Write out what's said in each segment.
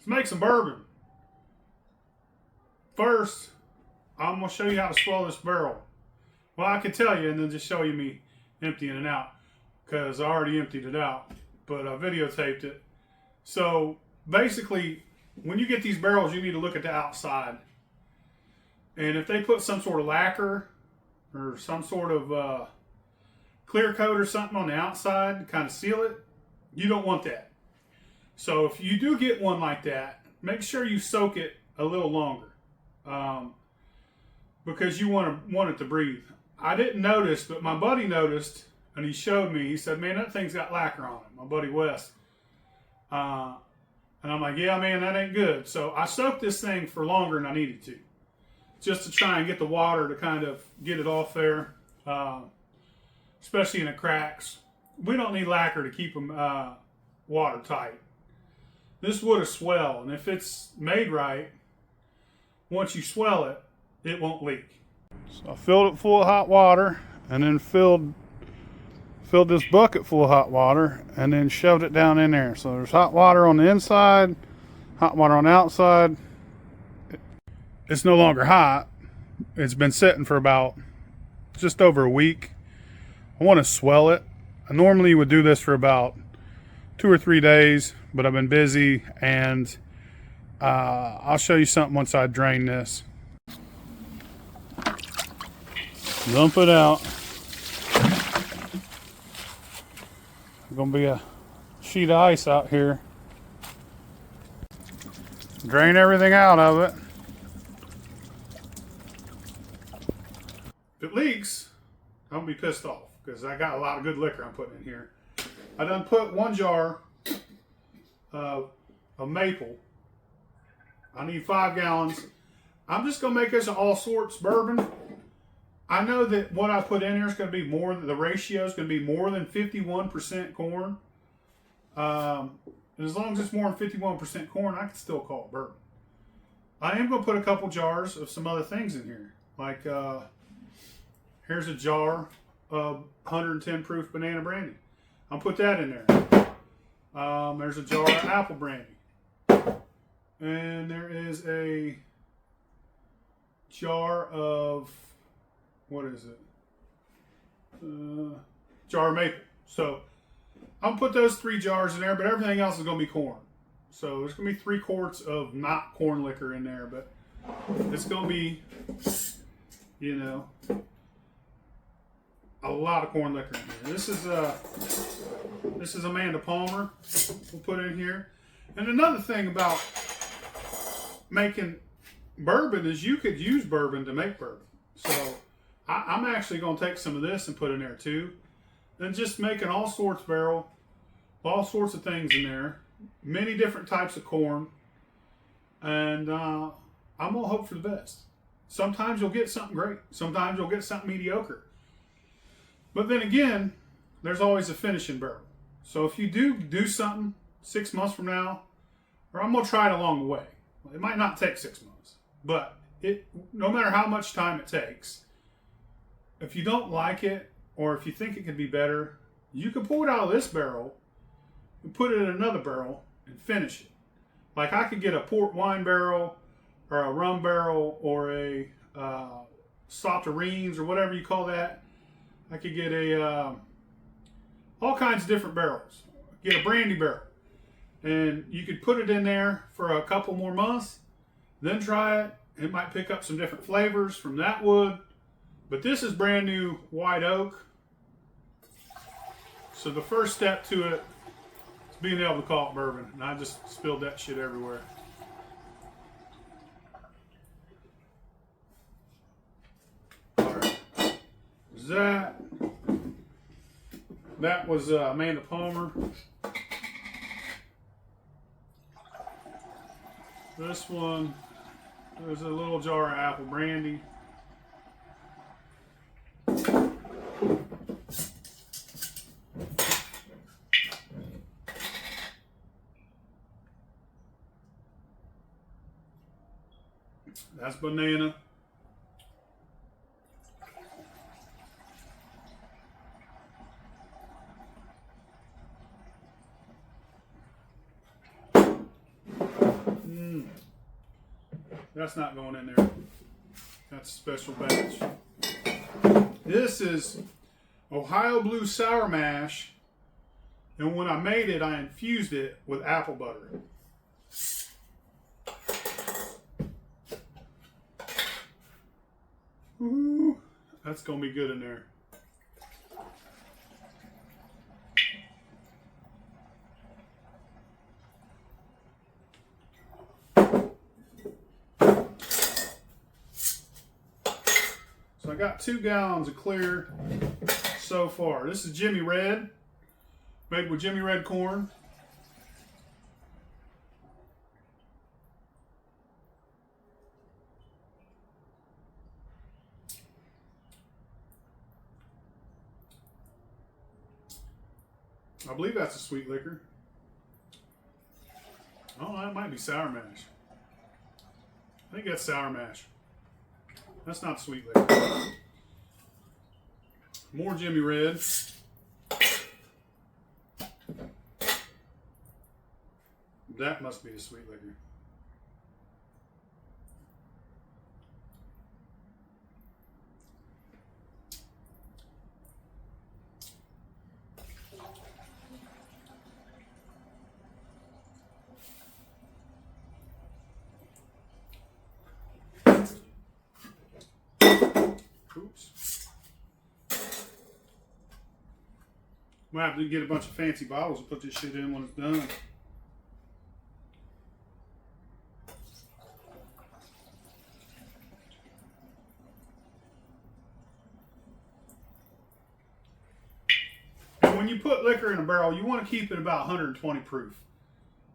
Let's make some bourbon. First, I'm going to show you how to swell this barrel. Well, I can tell you and then just show you me emptying it out, because I already emptied it out, but I videotaped it. So basically, when you get these barrels, you need to look at the outside. And if they put some sort of lacquer or some sort of clear coat or something on the outside to kind of seal it, you don't want that. So if you do get one like that, make sure you soak it a little longer, because you want it to breathe. I didn't notice, but my buddy noticed, and he showed me. He said, "Man, that thing's got lacquer on it." My buddy Wes. And I'm like, "Yeah, man, that ain't good." So I soaked this thing for longer than I needed to, just to try and get the water to kind of get it off there, especially in the cracks. We don't need lacquer to keep them watertight. This wood is swell, and if it's made right, once you swell it, it won't leak. So I filled it full of hot water, and then filled this bucket full of hot water, and then shoved it down in there. So there's hot water on the inside, hot water on the outside. It's no longer hot. It's been sitting for about just over a week. I want to swell it. I normally would do this for about 2 or 3 days, but I've been busy, and I'll show you something once I drain this. Dump it out. There's gonna be a sheet of ice out here. Drain everything out of it. If it leaks, don't be pissed off, because I got a lot of good liquor I'm putting in here. I done put 1 jar of maple. I need 5 gallons. I'm just gonna make this an all sorts bourbon. I know that what I put in here is going to be more, the ratio is going to be more than 51% corn. And as long as it's more than 51% corn, I can still call it bourbon. I am going to put a couple jars of some other things in here. Like, here's a jar of 110 proof banana brandy. I'll put that in there. There's a jar of apple brandy. And there is a jar of, what is it? Jar of maple. So I'll put those 3 jars in there, but everything else is going to be corn. So there's going to be 3 quarts of not corn liquor in there, but it's going to be, you know, a lot of corn liquor in here. This is Amanda Palmer. We'll put it in here. And another thing about making bourbon is you could use bourbon to make bourbon. So I'm actually going to take some of this and put in there too. And just make an all sorts barrel, all sorts of things in there, many different types of corn. And I'm going to hope for the best. Sometimes you'll get something great. Sometimes you'll get something mediocre. But then again, there's always a finishing barrel. So if you do something 6 months from now, or I'm going to try it along the way. It might not take 6 months, but no matter how much time it takes, if you don't like it, or if you think it could be better, you can pull it out of this barrel and put it in another barrel and finish it. Like I could get a port wine barrel, or a rum barrel, or a Sauterines, or whatever you call that. I could get all kinds of different barrels. Get a brandy barrel. And you could put it in there for a couple more months, then try it. It might pick up some different flavors from that wood. But this is brand new white oak. So the first step to it is being able to call it bourbon. And I just spilled that shit everywhere. Alright. That was Amanda Palmer. This one, there's a little jar of apple brandy. That's banana. That's not going in there. That's a special batch. This is Ohio Blue Sour Mash. And when I made it, I infused it with apple butter. Ooh, that's going to be good in there. So I got 2 gallons of clear so far. This is Jimmy Red, made with Jimmy Red corn. I believe that's a sweet liquor. Oh, that might be sour mash. I think that's sour mash. That's not sweet liquor. More Jimmy Red. That must be a sweet liquor. Oops. Might have to get a bunch of fancy bottles and put this shit in when it's done. And when you put liquor in a barrel, you want to keep it about 120 proof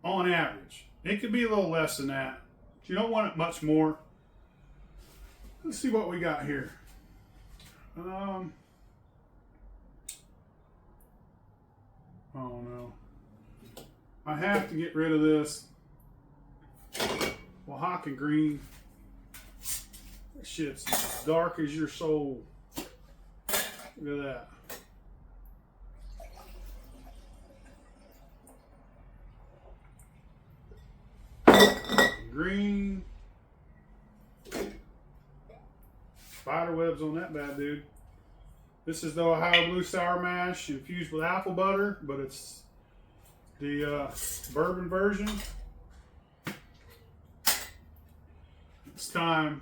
on average. It could be a little less than that, but you don't want it much more. Let's see what we got here. Oh no. I have to get rid of this Oaxaca green. This shit's dark as your soul. Look at that. Green. Spider webs on that bad dude. This is the Ohio Blue Sour Mash infused with apple butter, but it's the bourbon version. It's time.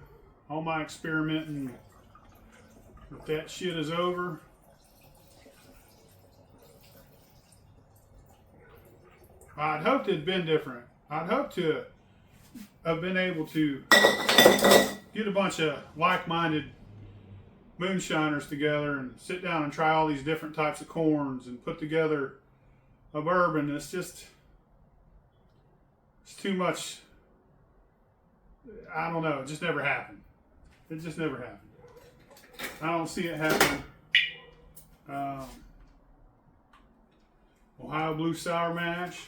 All my experimenting with that shit is over. I'd hoped it'd been different. I'd hoped to have been able to get a bunch of like-minded moonshiners together and sit down and try all these different types of corns and put together a bourbon. It's too much. I don't know. It just never happened. It just never happened. I don't see it happening. Ohio Blue Sour Mash.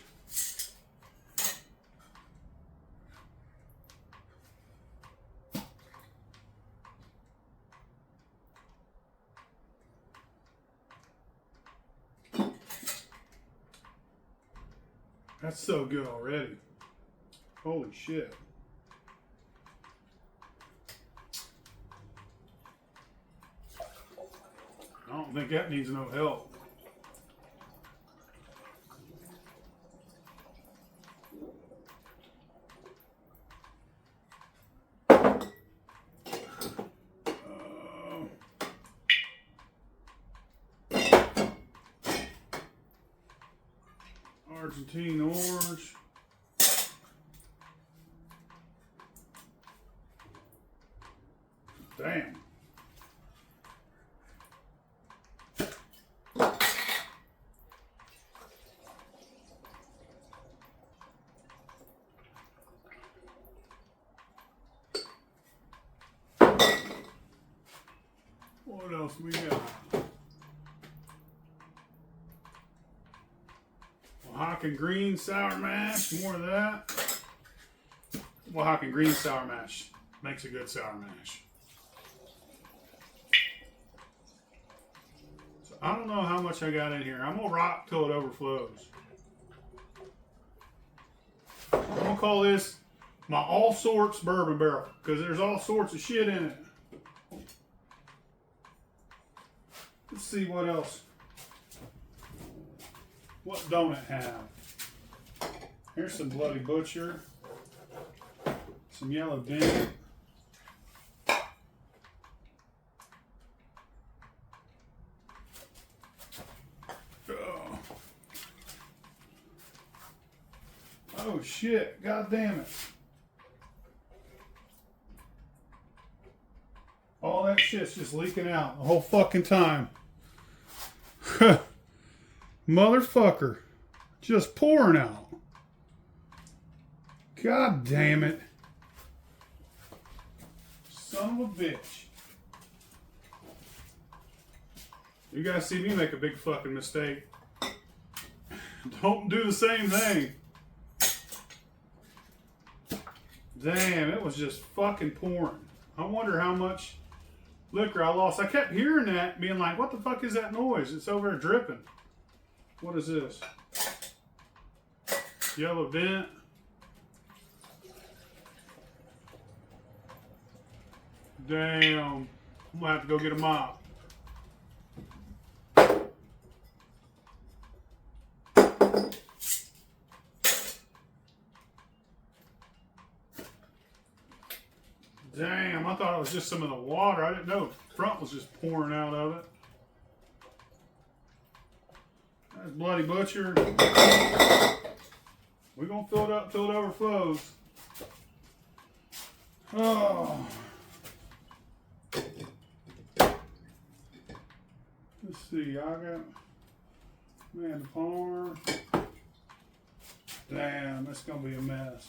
That's so good already. Holy shit. I don't think that needs no help. Argentine orange. Damn. What else we got? Oaxaca green sour mash, more of that. Oaxaca green sour mash makes a good sour mash. So I don't know how much I got in here. I'm gonna rock till it overflows. I'm gonna call this my all sorts bourbon barrel, because there's all sorts of shit in it. Let's see what else. What don't it have? Here's some Bloody Butcher, some Yellow Dent. Oh shit, god damn it. All that shit's just leaking out the whole fucking time. Motherfucker. Just pouring out. God damn it. Son of a bitch. You guys see me make a big fucking mistake. Don't do the same thing. Damn, it was just fucking pouring. I wonder how much liquor I lost. I kept hearing that, being like, what the fuck is that noise? It's over there dripping. What is this? Yellow Dent. Damn. I'm gonna have to go get a mop. Damn, I thought it was just some of the water. I didn't know the front was just pouring out of it. That's Bloody Butcher. We're going to fill it up till it overflows. Oh. Let's see, I got Man the Palmer. Damn, that's going to be a mess.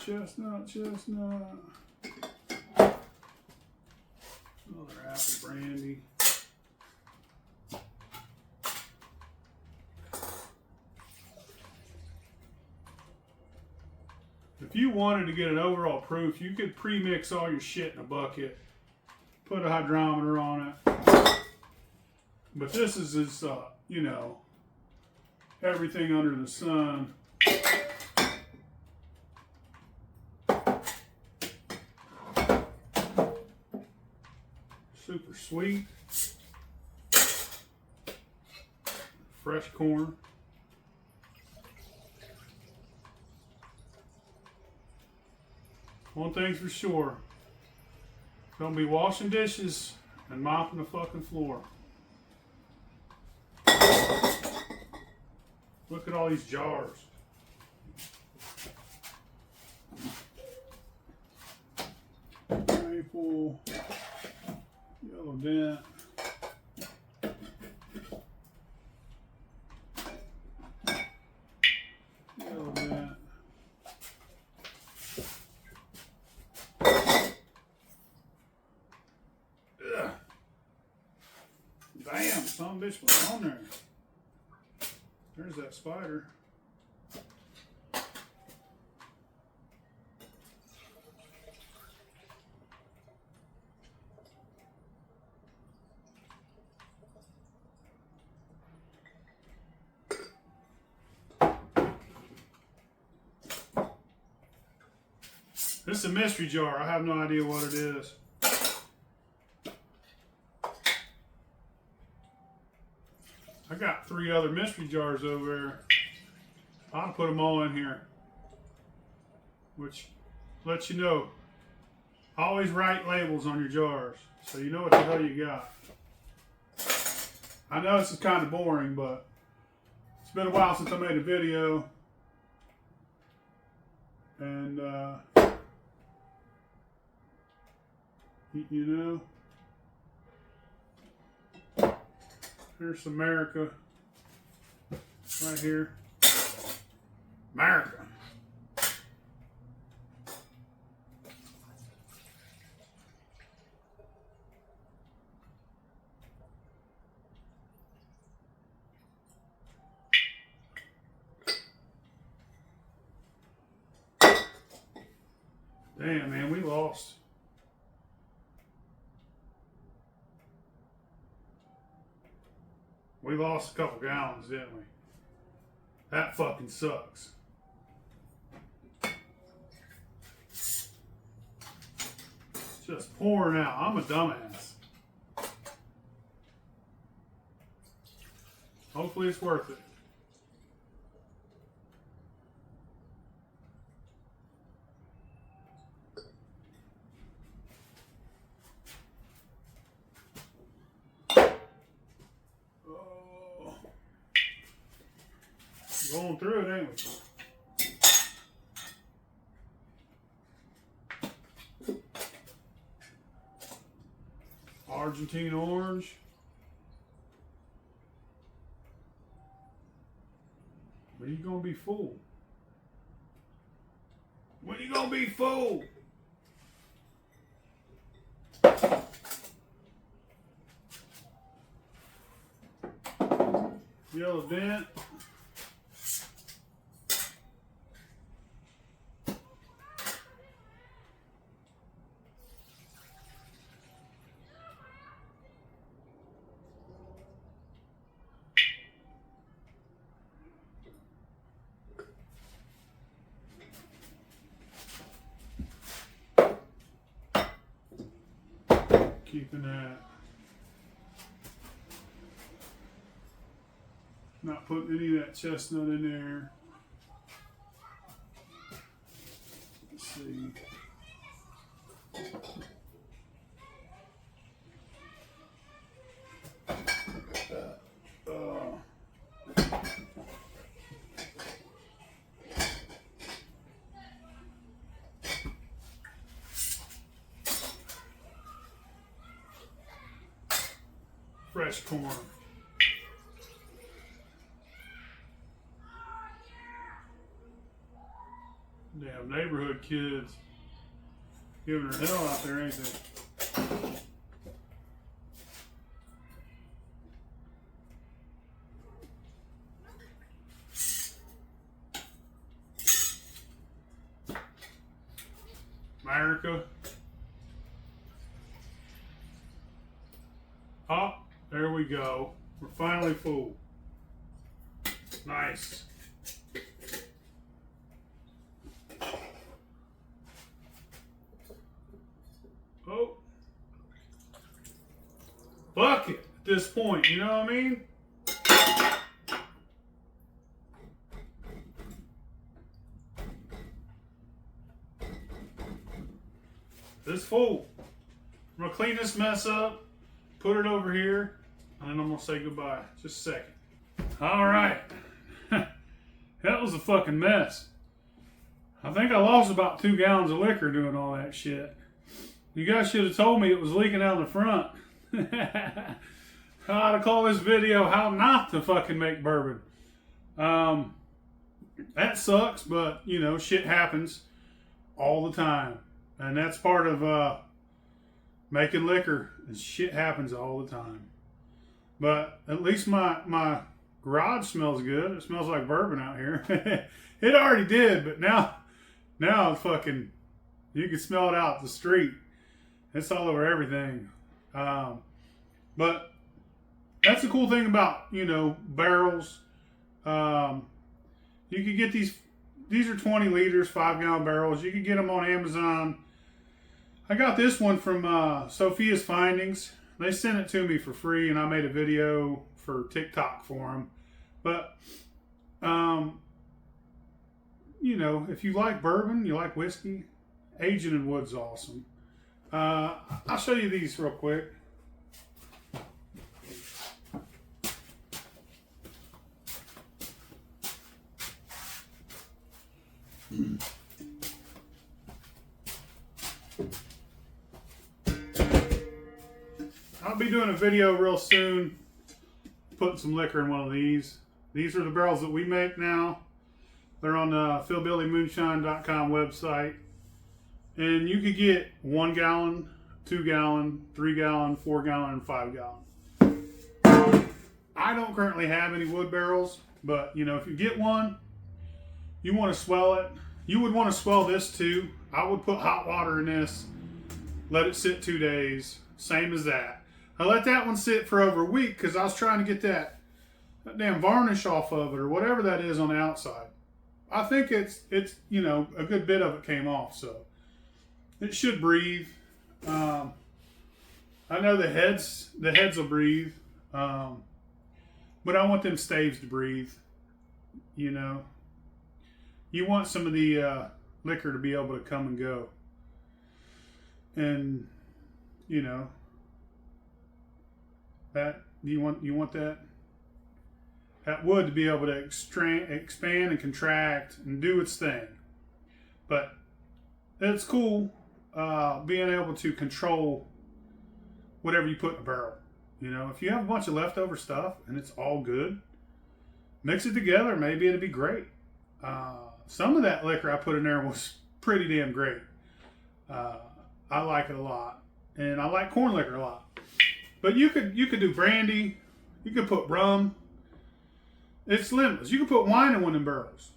Chestnut. Another apple brandy. If you wanted to get an overall proof, you could pre-mix all your shit in a bucket, put a hydrometer on it. But this is you know, everything under the sun. Super sweet. Fresh corn. One thing's for sure. Gonna be washing dishes and mopping the fucking floor. Look at all these jars. Maple. Yellow Dent. Yellow Dent. Ugh. Damn, some bitch was on there. There's that spider. This is a mystery jar. I have no idea what it is. I got 3 other mystery jars over there. I'll put them all in here. Which lets you know. Always write labels on your jars, so you know what the hell you got. I know this is kind of boring, but it's been a while since I made a video. And you know, here's America right here. America. Damn, man, we lost. We lost a couple gallons, didn't we? That fucking sucks. Just pouring out. I'm a dumbass. Hopefully it's worth it. Oh. Going through it, ain't we? Argentine orange. When you gonna be full? When you gonna be full? Yellow dent. Keeping that. Not putting any of that chestnut in there. Let's see. Fresh corn. Damn neighborhood kids giving her hell out there, ain't they? America. Oh, there we go. We're finally full. Nice. Oh. Bucket at this point, you know what I mean? This full. I'm gonna clean this mess up, put it over here, and then I'm gonna say goodbye. Just a second. All right. That was a fucking mess. I think I lost about 2 gallons of liquor doing all that shit. You guys should have told me it was leaking out the front. I ought to call this video how not to fucking make bourbon. That sucks, but you know, shit happens all the time. And that's part of making liquor. Shit happens all the time. But at least my garage smells good. It smells like bourbon out here. It already did, but now it's fucking, you can smell it out the street. It's all over everything. But that's the cool thing about, you know, barrels. You could get these are 20 liters, 5-gallon barrels. You could get them on Amazon. I got this one from Sophia's Findings. They sent it to me for free, and I made a video for TikTok for them. But, you know, if you like bourbon, you like whiskey, aging in wood's awesome. I'll show you these real quick. I'll be doing a video real soon putting some liquor in one of these. These are the barrels that we make now. They're on the philbillymoonshine.com website. And you could get 1 gallon, 2 gallon, 3 gallon, 4 gallon, and 5 gallon. I don't currently have any wood barrels, but you know, if you get one, you want to swell it. You would want to swell this too. I would put hot water in this, let it sit 2 days, same as that. I let that one sit for over a week because I was trying to get that damn varnish off of it or whatever that is on the outside. I think it's you know, a good bit of it came off, so it should breathe. I know the heads will breathe, but I want them staves to breathe. You know, you want some of the liquor to be able to come and go, and you know that you want that wood to be able to expand and contract and do its thing. But it's cool being able to control whatever you put in a barrel. You know, if you have a bunch of leftover stuff and it's all good, mix it together. Maybe it'll be great. Some of that liquor I put in there was pretty damn great. I like it a lot, and I like corn liquor a lot. But you could do brandy. You could put rum. It's limitless. You can put wine in one of them barrels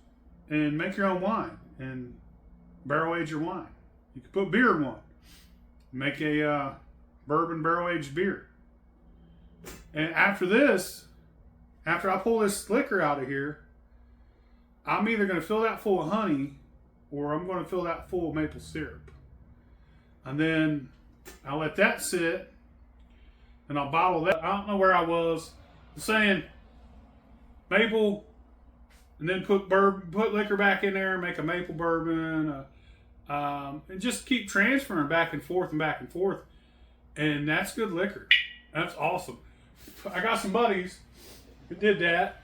and make your own wine and barrel age your wine. You can put beer in one. Make a bourbon barrel aged beer. And after this, after I pull this liquor out of here, I'm either going to fill that full of honey or I'm going to fill that full of maple syrup. And then I'll let that sit and I'll bottle that. I don't know where I was. I'm saying maple, and then put liquor back in there, make a maple bourbon, and just keep transferring back and forth, and that's good liquor. That's awesome. I got some buddies who did that.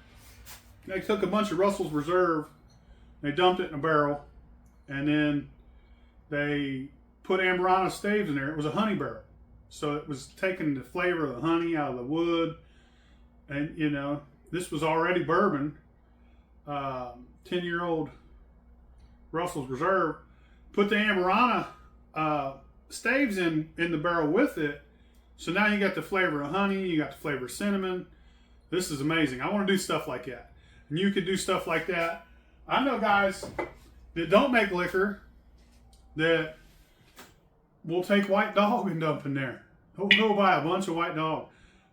They took a bunch of Russell's Reserve, they dumped it in a barrel, and then they put Amburana staves in there. It was a honey barrel, so it was taking the flavor of the honey out of the wood, and you know. This was already bourbon, 10-year-old Russell's Reserve. Put the Amburana staves in the barrel with it. So now you got the flavor of honey, you got the flavor of cinnamon. This is amazing. I want to do stuff like that. And you could do stuff like that. I know guys that don't make liquor that will take White Dog and dump in there. They'll go buy a bunch of White Dog.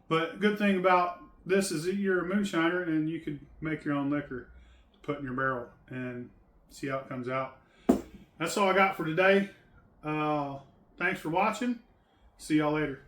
But good thing about this is that you're a moonshiner and you could make your own liquor to put in your barrel and see how it comes out. That's all I got for today. Thanks for watching. See y'all later.